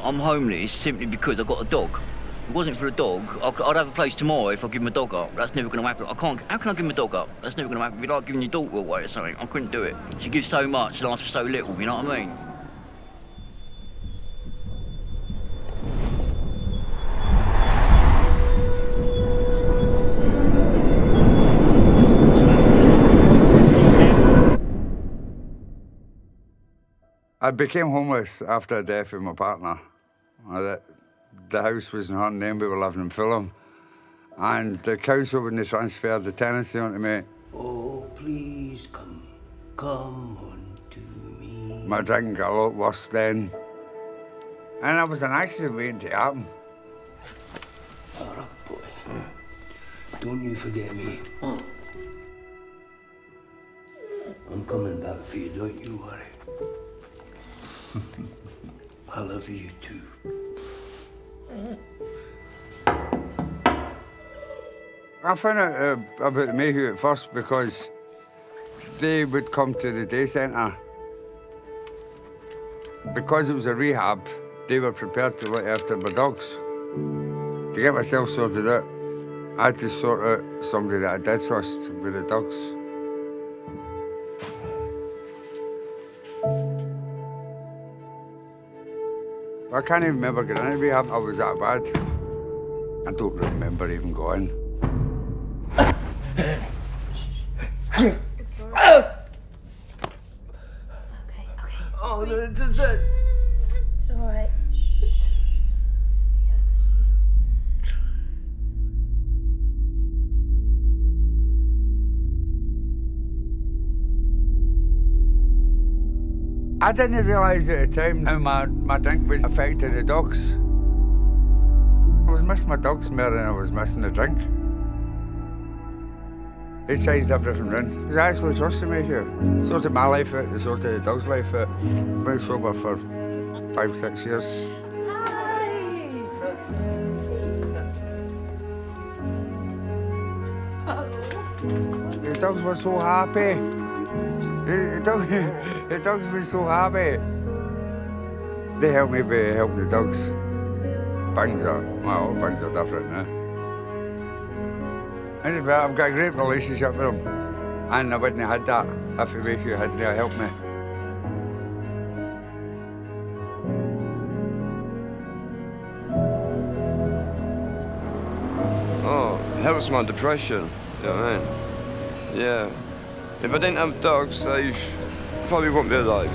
I'm homeless simply because I've got a dog. If it wasn't for a dog, I'd have a place tomorrow if I give my dog up. That's never going to happen. I can't. How can I give my dog up? That's never going to happen. It'd be like giving your daughter away or something. I couldn't do it. She gives so much and asks for so little. You know what I mean? I became homeless after the death of my partner. The house was in her name, we were living in Fulham. And the council wouldn't transfer the tenancy onto me. Oh, please come unto me. My drinking got a lot worse then. And it was an accident waiting to happen. All right, boy. Don't you forget me. I'm coming back for you, don't you worry. I love you too. I found out about the Mayhew at first because they would come to the day centre. Because it was a rehab, they were prepared to look after my dogs. To get myself sorted out, I had to sort out somebody that I did trust with the dogs. I can't even remember getting into rehab. I was that bad. I don't remember even going. It's all right. Okay. Oh, no, It's all right. Be over soon. I didn't realise at the time how my drink was affecting the dogs. I was missing my dogs more than I was missing the drink. They changed everything round. They actually trusted me here. Sorted my life out, they sorted the dog's life out. I've been sober for 5-6 years. The dogs were so happy. The dogs were so happy. They helped me by helping the dogs. Things are different now. I've got a great relationship with them. And I wouldn't have had that if Mayhew hadn't helped me. Oh, it helps my depression, you know what I mean? Yeah. If I didn't have dogs, I probably wouldn't be alive.